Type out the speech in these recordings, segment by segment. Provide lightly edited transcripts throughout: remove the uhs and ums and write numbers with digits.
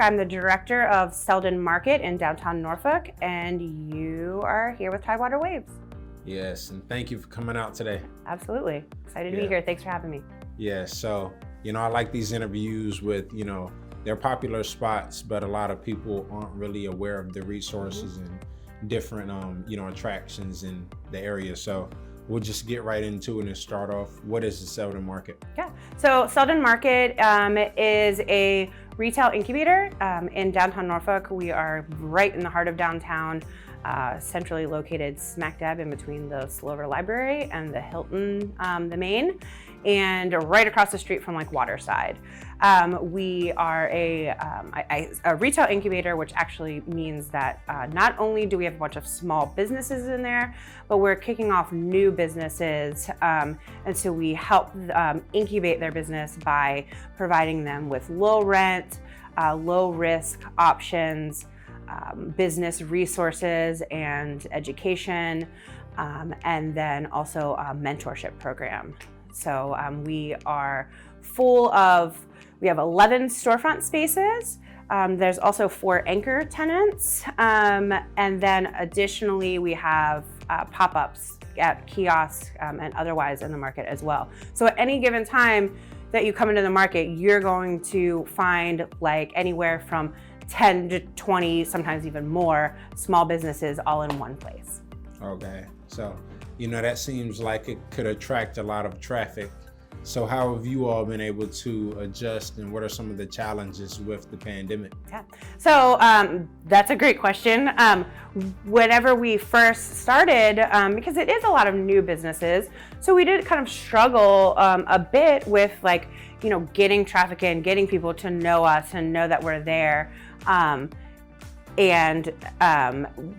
I'm the director of Selden Market in downtown Norfolk, and you are here with Tidewater Waves. Yes, and thank you for coming out today. Absolutely. Excited to be here. Thanks for having me. Yeah, so, I like these interviews with, they're popular spots, but a lot of people aren't really aware of the resources and different, attractions in the area. So we'll just get right into it and start off. What is the Selden Market? Yeah, so Selden Market is a retail incubator in downtown Norfolk. We are right in the heart of downtown, centrally located smack dab in between the Slover Library and the Hilton, the Main, and right across the street from Waterside. We are a retail incubator, which actually means that not only do we have a bunch of small businesses in there, but we're kicking off new businesses. And so we help incubate their business by providing them with low rent, low risk options, business resources and education, and then also a mentorship program. So we are we have 11 storefront spaces. There's also 4 anchor tenants. And then additionally, we have pop-ups at kiosks and otherwise in the market as well. So at any given time that you come into the market, you're going to find anywhere from 10 to 20, sometimes even more, small businesses all in one place. Okay, so that seems like it could attract a lot of traffic. So how have you all been able to adjust, and what are some of the challenges with the pandemic? Yeah, so that's a great question. Whenever we first started, because it is a lot of new businesses, so we did kind of struggle a bit with getting traffic in, getting people to know us and know that we're there. And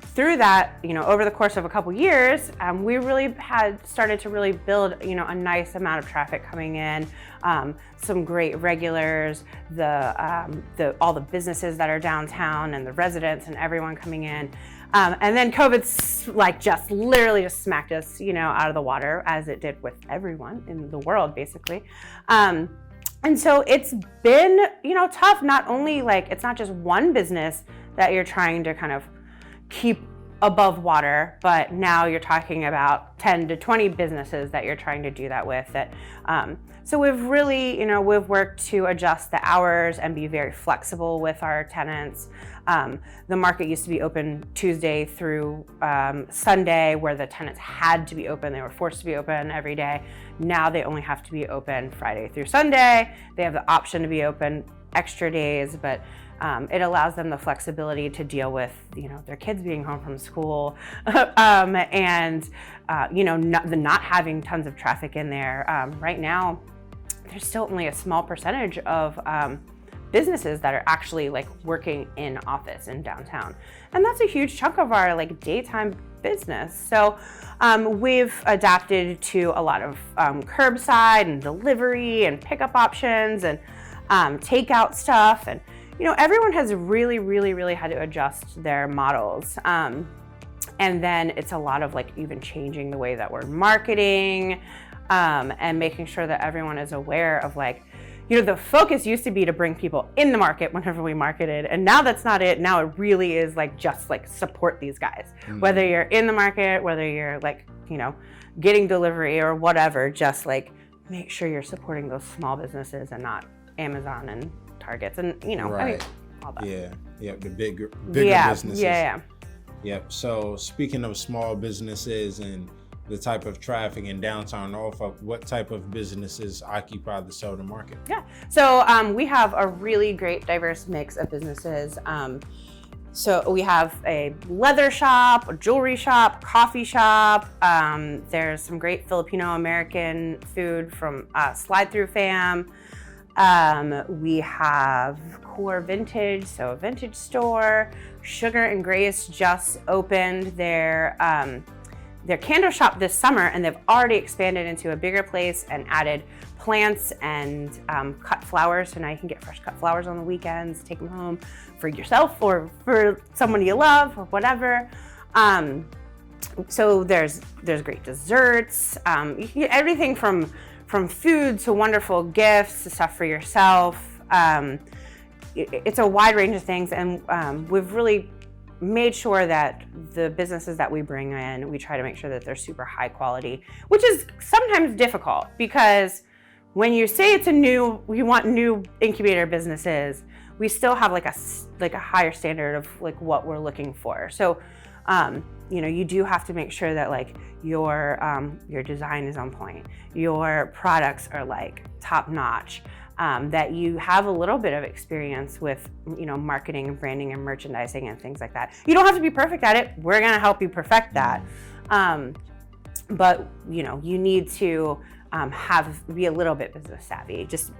through that, over the course of a couple years, we really had started to really build, a nice amount of traffic coming in, some great regulars, all the businesses that are downtown and the residents and everyone coming in. And then COVID just literally smacked us, out of the water, as it did with everyone in the world, basically. And so it's been, tough. Not only it's not just one business that you're trying to kind of keep above water, but now you're talking about 10 to 20 businesses that you're trying to do that with. So we've really, we've worked to adjust the hours and be very flexible with our tenants. The market used to be open Tuesday through Sunday, where the tenants had to be open. They were forced to be open every day. Now they only have to be open Friday through Sunday. They have the option to be open extra days, but it allows them the flexibility to deal with, their kids being home from school, and not having tons of traffic in there. Right now, there's still only a small percentage of businesses that are actually working in office in downtown, and that's a huge chunk of our daytime business. So we've adapted to a lot of curbside and delivery and pickup options and takeout stuff, and everyone has really had to adjust their models. And then it's a lot of even changing the way that we're marketing, and making sure that everyone is aware of the focus used to be to bring people in the market whenever we marketed, and now that's not it. Now it really is just support these guys. Mm-hmm. Whether you're in the market, whether you're getting delivery or whatever, just make sure you're supporting those small businesses and not Amazon and Targets and right. All that. Yeah, the bigger businesses. Yeah. Yep. So speaking of small businesses and the type of traffic in downtown Norfolk, what type of businesses occupy the Selden Market? Yeah. So we have a really great diverse mix of businesses. So we have a leather shop, a jewelry shop, coffee shop. There's some great Filipino American food from Slide Through Fam. We have Core Vintage, so a vintage store. Sugar and Grace just opened their candle shop this summer, and they've already expanded into a bigger place and added plants and cut flowers. So now you can get fresh cut flowers on the weekends, take them home for yourself or for someone you love or whatever. So there's great desserts. You can get everything from food to wonderful gifts to stuff for yourself. it's a wide range of things, and we've really made sure that the businesses that we bring in, we try to make sure that they're super high quality, which is sometimes difficult because when you say we want new incubator businesses, we still have like a higher standard of like what we're looking for. So, you do have to make sure that like your design is on point, your products are like top notch, that you have a little bit of experience with, marketing and branding and merchandising and things like that. You don't have to be perfect at it. We're gonna help you perfect that. But you need to be a little bit business savvy. Just,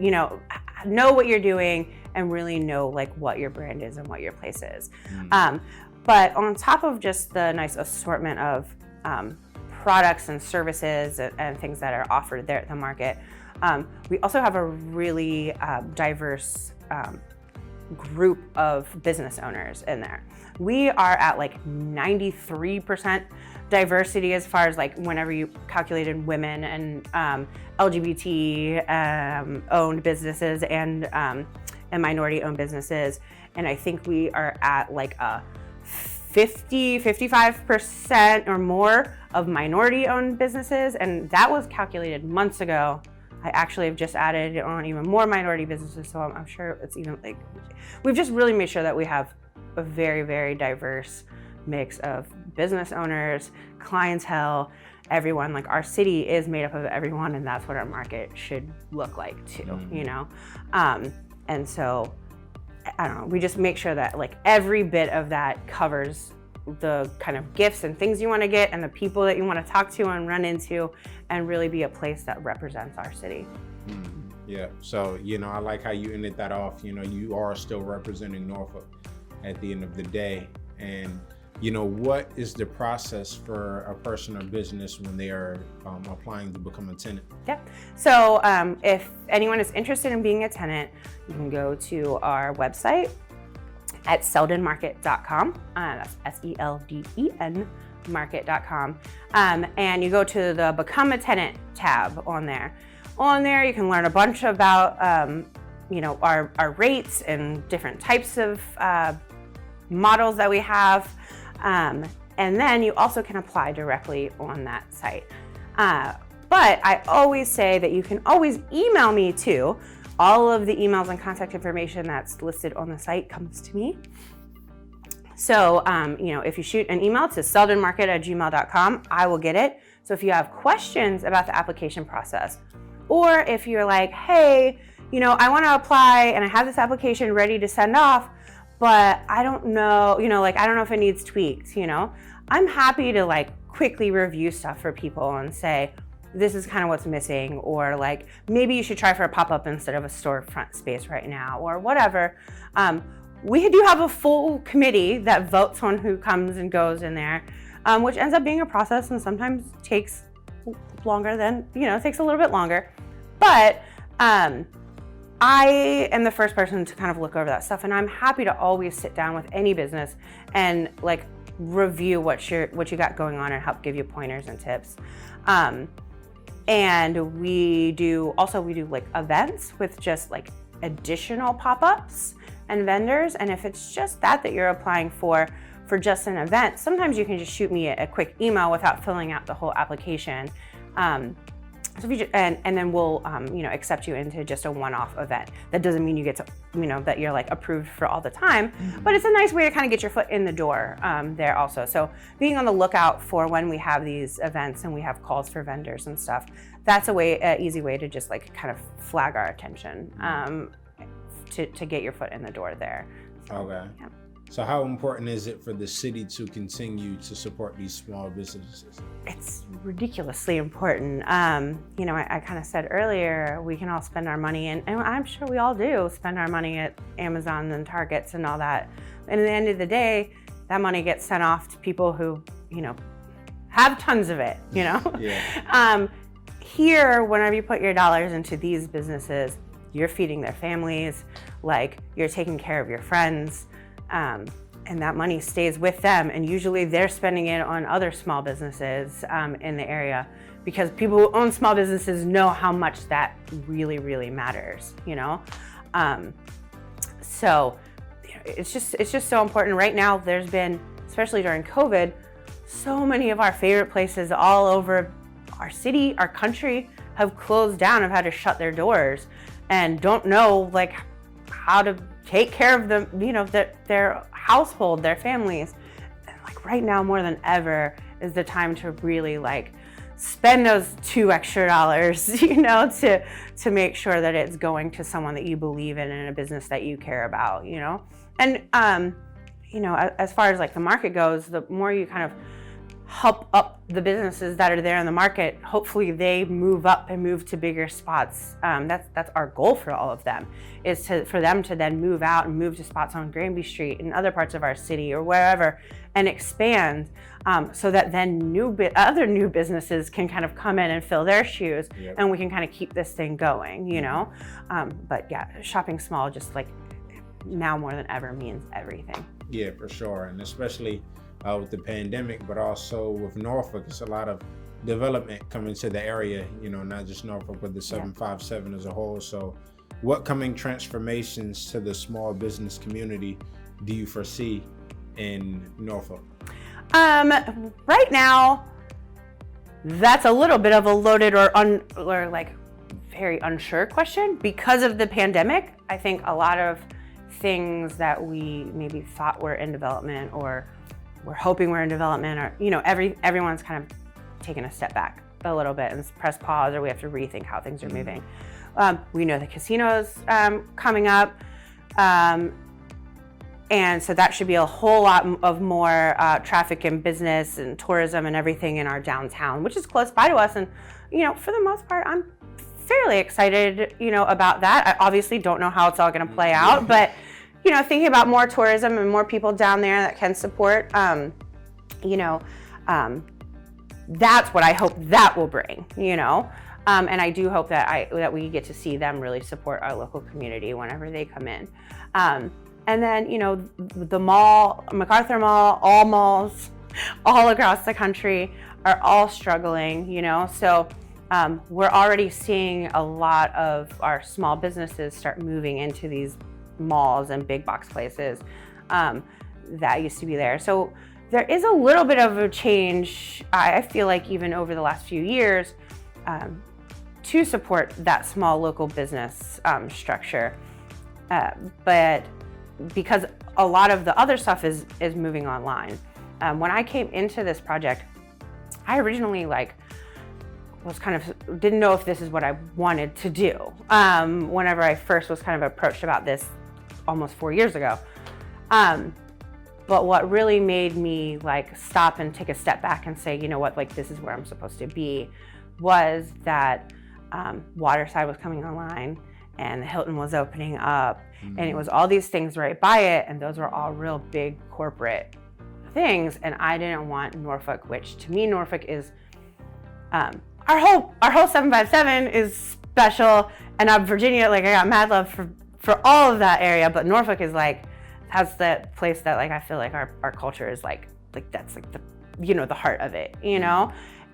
know what you're doing and really know like what your brand is and what your place is. But on top of just the nice assortment of products and services and things that are offered there at the market, we also have a really diverse group of business owners in there. We are at like 93% diversity as far as like whenever you calculated women and LGBT owned businesses and minority owned businesses. And I think we are at like a 55% or more of minority owned businesses. And that was calculated months ago. I actually have just added on even more minority businesses, so I'm sure it's even like, we've just really made sure that we have a very, very diverse mix of business owners, clientele, everyone. Like our city is made up of everyone, and that's what our market should look like too, And so, I don't know, we just make sure that like every bit of that covers the kind of gifts and things you want to get and the people that you want to talk to and run into and really be a place that represents our city. Yeah, so I like how you ended that off. You are still representing Norfolk at the end of the day. And what is the process for a person or business when they are applying to become a tenant? Yeah, so if anyone is interested in being a tenant, you can go to our website at seldenmarket.com. That's SELDEN market.com. And you go to the Become a Tenant tab on there. On there, you can learn a bunch about our rates and different types of models that we have. And then you also can apply directly on that site. But I always say that you can always email me too. All of the emails and contact information that's listed on the site comes to me. So, if you shoot an email to seldenmarket@gmail.com, I will get it. So if you have questions about the application process, or if you're like, hey, I want to apply and I have this application ready to send off, but I don't know, I don't know if it needs tweaks, I'm happy to like quickly review stuff for people and say, this is kind of what's missing, or like, maybe you should try for a pop-up instead of a storefront space right now, or whatever. We do have a full committee that votes on who comes and goes in there, which ends up being a process and sometimes takes longer than, takes a little bit longer. But I am the first person to kind of look over that stuff, and I'm happy to always sit down with any business and like review what you got going on and help give you pointers and tips. And we do like events with just like additional pop-ups and vendors. And if it's just that you're applying for just an event, sometimes you can just shoot me a quick email without filling out the whole application. So if you and then we'll accept you into just a one-off event. That doesn't mean you get to that you're like approved for all the time, but it's a nice way to kind of get your foot in the door there also. So being on the lookout for when we have these events and we have calls for vendors and stuff, that's an easy way to just like kind of flag our attention to get your foot in the door there. So, okay. Yeah. So how important is it for the city to continue to support these small businesses? It's ridiculously important. I kind of said earlier, we can all spend our money, and I'm sure we all do spend our money at Amazon and Targets and all that. And at the end of the day, that money gets sent off to people who, have tons of it, Yeah. Here, whenever you put your dollars into these businesses, you're feeding their families, like you're taking care of your friends. And that money stays with them, and usually they're spending it on other small businesses in the area, because people who own small businesses know how much that really, really matters, So it's just so important. Right now, there's been, especially during COVID, so many of our favorite places all over our city, our country, have closed down, have had to shut their doors, and don't know like how to take care of them, their household, their families. And like right now, more than ever, is the time to really like spend those $2 extra, to make sure that it's going to someone that you believe in and a business that you care about, And as far as like the market goes, the more you kind of help up the businesses that are there in the market, hopefully they move up and move to bigger spots. That's our goal for all of them, is for them to then move out and move to spots on Granby Street and other parts of our city or wherever and expand, so that then other new businesses can kind of come in and fill their shoes. Yep. And we can kind of keep this thing going, But yeah, shopping small just like now more than ever means everything. Yeah, for sure. And especially with the pandemic, but also with Norfolk, it's a lot of development coming to the area, not just Norfolk, but the 757 as a whole. So what coming transformations to the small business community do you foresee in Norfolk? Right now, that's a little bit of a loaded or like very unsure question. Because of the pandemic, I think a lot of things that we maybe thought were in development or we're hoping we're in development, or everyone's kind of taken a step back a little bit and press pause, or we have to rethink how things are moving. We know the casino's coming up, and so that should be a whole lot of more traffic and business and tourism and everything in our downtown, which is close by to us. And for the most part, I'm fairly excited about that. I obviously don't know how it's all going to play out, but thinking about more tourism and more people down there that can support, that's what I hope that will bring, and I do hope that we get to see them really support our local community whenever they come in. And then, the mall, MacArthur Mall, all malls all across the country are all struggling, so we're already seeing a lot of our small businesses start moving into these malls and big box places that used to be there. So there is a little bit of a change, I feel like, even over the last few years, to support that small local business structure. But because a lot of the other stuff is moving online. When I came into this project, I originally was kind of didn't know if this is what I wanted to do. Whenever I first was kind of approached about this almost 4 years ago. But what really made me stop and take a step back and say, this is where I'm supposed to be, was that Waterside was coming online and the Hilton was opening up, and it was all these things right by it, and those were all real big corporate things, and I didn't want Norfolk, which to me Norfolk is our whole 757 is special, and Virginia, I got mad love for all of that area, but Norfolk is has that place that I feel like our culture is that's the heart of it,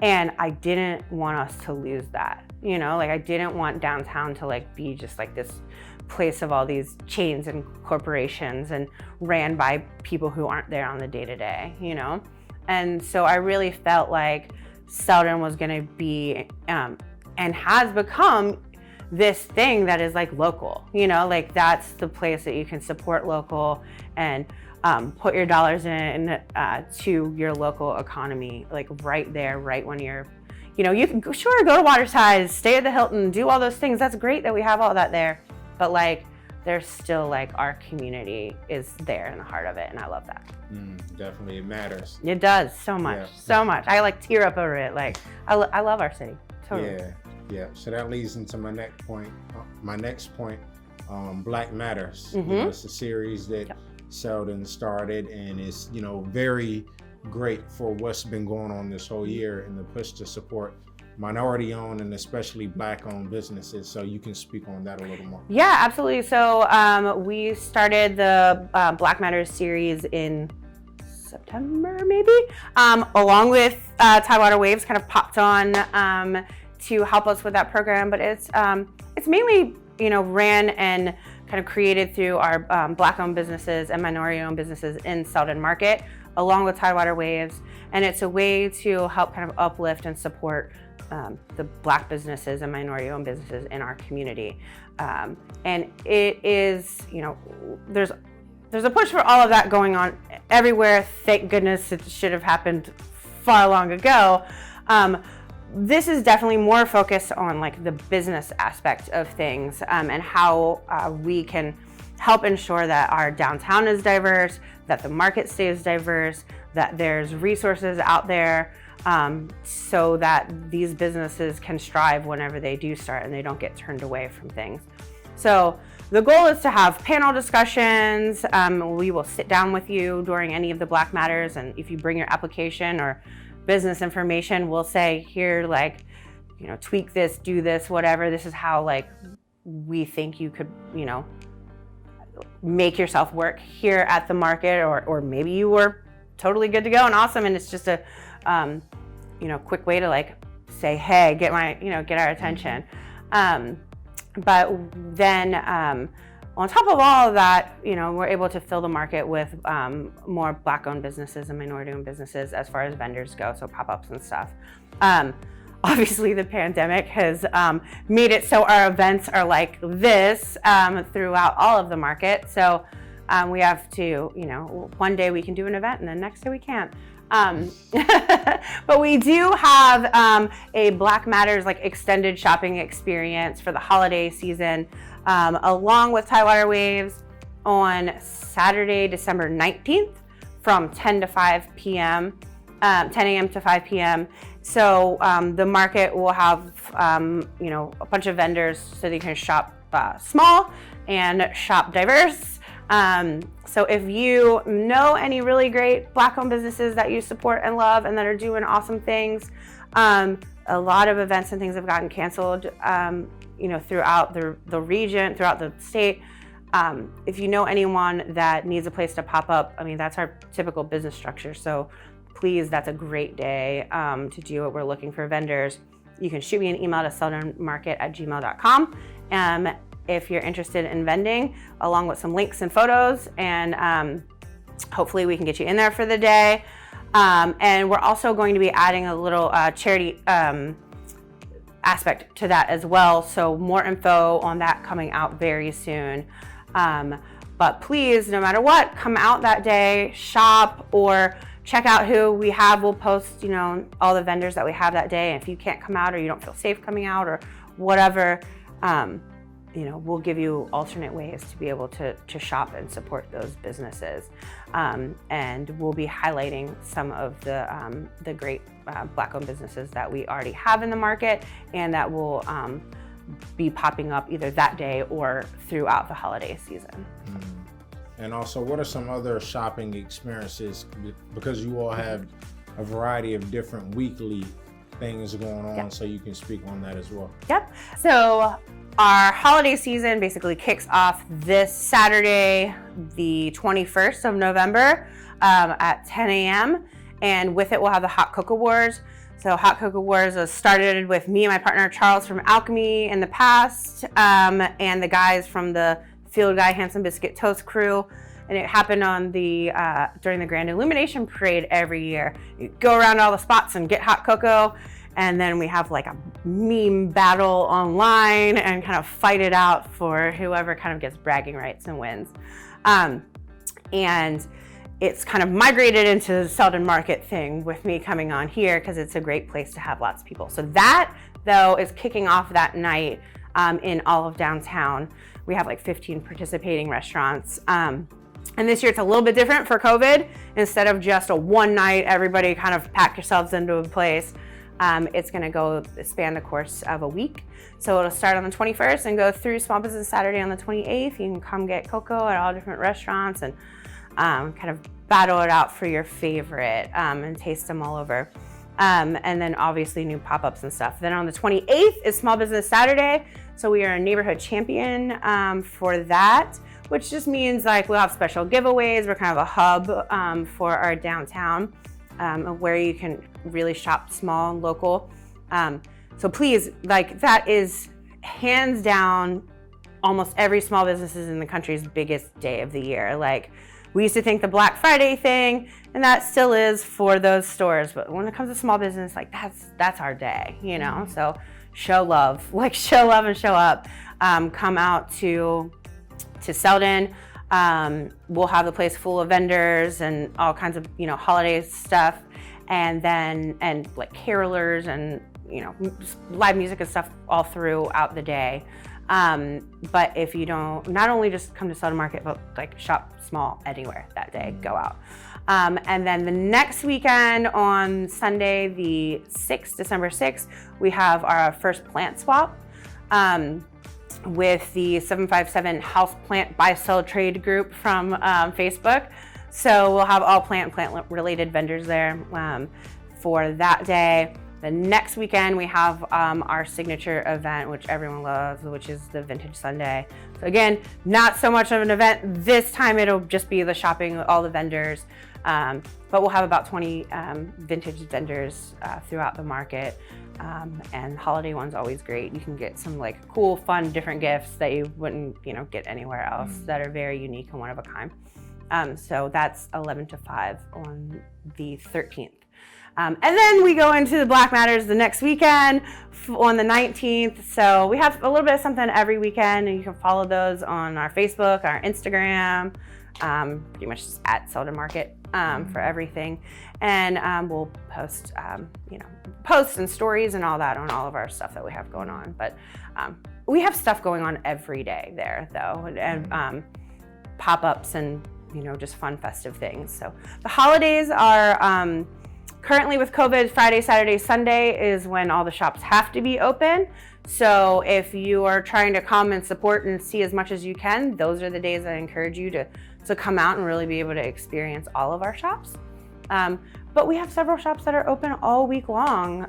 and I didn't want us to lose that, I didn't want downtown to be just this place of all these chains and corporations and ran by people who aren't there on the day-to-day, and so I really felt like Selden was going to be and has become this thing that is local, that's the place that you can support local and put your dollars in to your local economy, right there, right when you're, you can go to Waterside, stay at the Hilton, do all those things. That's great that we have all that there, but there's still our community is there in the heart of it, and I love that. Definitely, it matters. It does so much, so much. I tear up over it. I love our city. Totally. Yeah. So that leads into my next point. Black Matters. It's a series that Selden started, and it's very great for what's been going on this whole year in the push to support minority-owned and especially Black-owned businesses. So you can speak on that a little more. Yeah, absolutely. So we started the Black Matters series in September, maybe, along with Tidewater Waves kind of popped on to help us with that program. But it's mainly ran and kind of created through our Black-owned businesses and minority-owned businesses in Selden Market, along with Tidewater Waves. And it's a way to help kind of uplift and support the Black businesses and minority-owned businesses in our community. And it is, there's a push for all of that going on everywhere. Thank goodness, it should have happened far long ago. This is definitely more focused on like the business aspect of things, and how we can help ensure that our downtown is diverse, that the market stays diverse, that there's resources out there, so that these businesses can strive whenever they do start and they don't get turned away from things. So the goal is to have panel discussions. We will sit down with you during any of the Black Matters, and if you bring your application or business information, we'll say here, like, tweak this, do this, whatever. This is how like we think you could, make yourself work here at the market, or maybe you were totally good to go and awesome, and it's just a quick way to like say, hey, get our attention. But then on top of all of that, we're able to fill the market with more Black-owned businesses and minority-owned businesses as far as vendors go, so pop-ups and stuff. Obviously, the pandemic has made it so our events are like this throughout all of the market. So we have to, one day we can do an event and the next day we can't. But we do have a Black Matters like extended shopping experience for the holiday season, along with Tidewater Waves on Saturday, December 19th from 10 to 5 p.m., 10 a.m. to 5 p.m. So the market will have, a bunch of vendors so that you can shop small and shop diverse. So if you know any really great Black-owned businesses that you support and love and that are doing awesome things, a lot of events and things have gotten canceled, throughout the region, throughout the state. If you know anyone that needs a place to pop up, that's our typical business structure. So please, that's a great day to do it. We're looking for vendors. You can shoot me an email to seldenmarket@gmail.com. If you're interested in vending, along with some links and photos, and hopefully we can get you in there for the day. And we're also going to be adding a little charity aspect to that as well. So more info on that coming out very soon. But please, no matter what, come out that day, shop, or check out who we have. We'll post, all the vendors that we have that day. And if you can't come out or you don't feel safe coming out or whatever, we'll give you alternate ways to be able to shop and support those businesses. And we'll be highlighting some of the great Black-owned businesses that we already have in the market and that will be popping up either that day or throughout the holiday season. And also, what are some other shopping experiences? Because you all have a variety of different weekly things going on, yep. So you can speak on that as well. Yep. So our holiday season basically kicks off this Saturday, the 21st of November at 10 a.m. And with it, we'll have the Hot Cocoa Wars. So Hot Cocoa Wars was started with me and my partner Charles from Alchemy in the past, and the guys from the Field Guy Handsome Biscuit Toast crew. And it happened on during the Grand Illumination Parade every year. You go around all the spots and get hot cocoa, and then we have like a meme battle online and kind of fight it out for whoever kind of gets bragging rights and wins. And it's kind of migrated into the Selden Market thing with me coming on here because it's a great place to have lots of people. So that, though, is kicking off that night in all of downtown. We have like 15 participating restaurants. And this year it's a little bit different for COVID. Instead of just a one night, everybody kind of pack yourselves into a place, it's gonna span the course of a week. So it'll start on the 21st and go through Small Business Saturday on the 28th. You can come get cocoa at all different restaurants and kind of battle it out for your favorite and taste them all over. And then obviously new pop-ups and stuff. Then on the 28th is Small Business Saturday. So we are a neighborhood champion for that, which just means like we'll have special giveaways. We're kind of a hub for our downtown where you can really shop small and local. So please, like that is hands down almost every small business is in the country's biggest day of the year. Like, we used to think the Black Friday thing, and that still is for those stores. But when it comes to small business, like that's our day, you know? So show love, like show love and show up. Come out to Selden. We'll have the place full of vendors and all kinds of, you know, holiday stuff. And like carolers and, you know, live music and stuff all throughout the day. But if you don't, not only just come to Selden Market, but like shop small anywhere that day, go out. And then the next weekend on Sunday, the 6th, December 6th, we have our first plant swap with the 757 House Plant Buy Sell Trade group from Facebook. So we'll have all plant related vendors there for that day. The next weekend we have our signature event, which everyone loves, which is the Vintage Sunday. So again, not so much of an event this time. It'll just be the shopping with all the vendors. But we'll have about 20 vintage vendors throughout the market. And holiday one's always great. You can get some like cool, fun, different gifts that you wouldn't, you know, get anywhere else that are very unique and one of a kind. So that's 11 to 5 on the 13th. And then we go into the Black Matters the next weekend on the 19th. So we have a little bit of something every weekend, and you can follow those on our Facebook, our Instagram, pretty much just at Selden Market for everything. And we'll post, you know, posts and stories and all that on all of our stuff that we have going on. But we have stuff going on every day there, though, and pop-ups and, you know, just fun, festive things. So the holidays are currently with COVID, Friday, Saturday, Sunday is when all the shops have to be open. So if you are trying to come and support and see as much as you can, those are the days I encourage you to come out and really be able to experience all of our shops. But we have several shops that are open all week long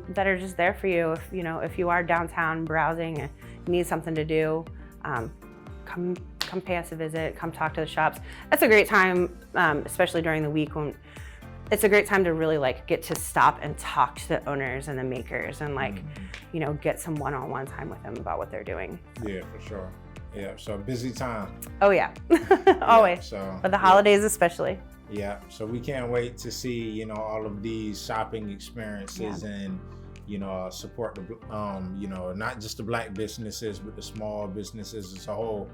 that are just there for you. If you are downtown browsing and need something to do, come pay us a visit, come talk to the shops. That's a great time, especially during the week when it's a great time to really like get to stop and talk to the owners and the makers and like, you know, get some one-on-one time with them about what they're doing. Yeah, for sure. Yeah, so busy time. Oh yeah, always. Yeah, so, but the holidays especially. Yeah, so we can't wait to see, you know, all of these shopping experiences and, you know, support the, you know, not just the Black businesses, but the small businesses as a whole.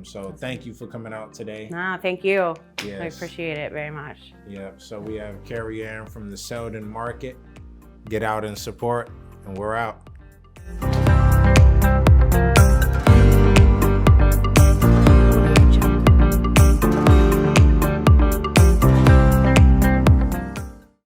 So thank you for coming out today. Thank you. Yes. I appreciate it very much. Yeah, so we have Careyann from the Selden Market. Get out and support, and we're out.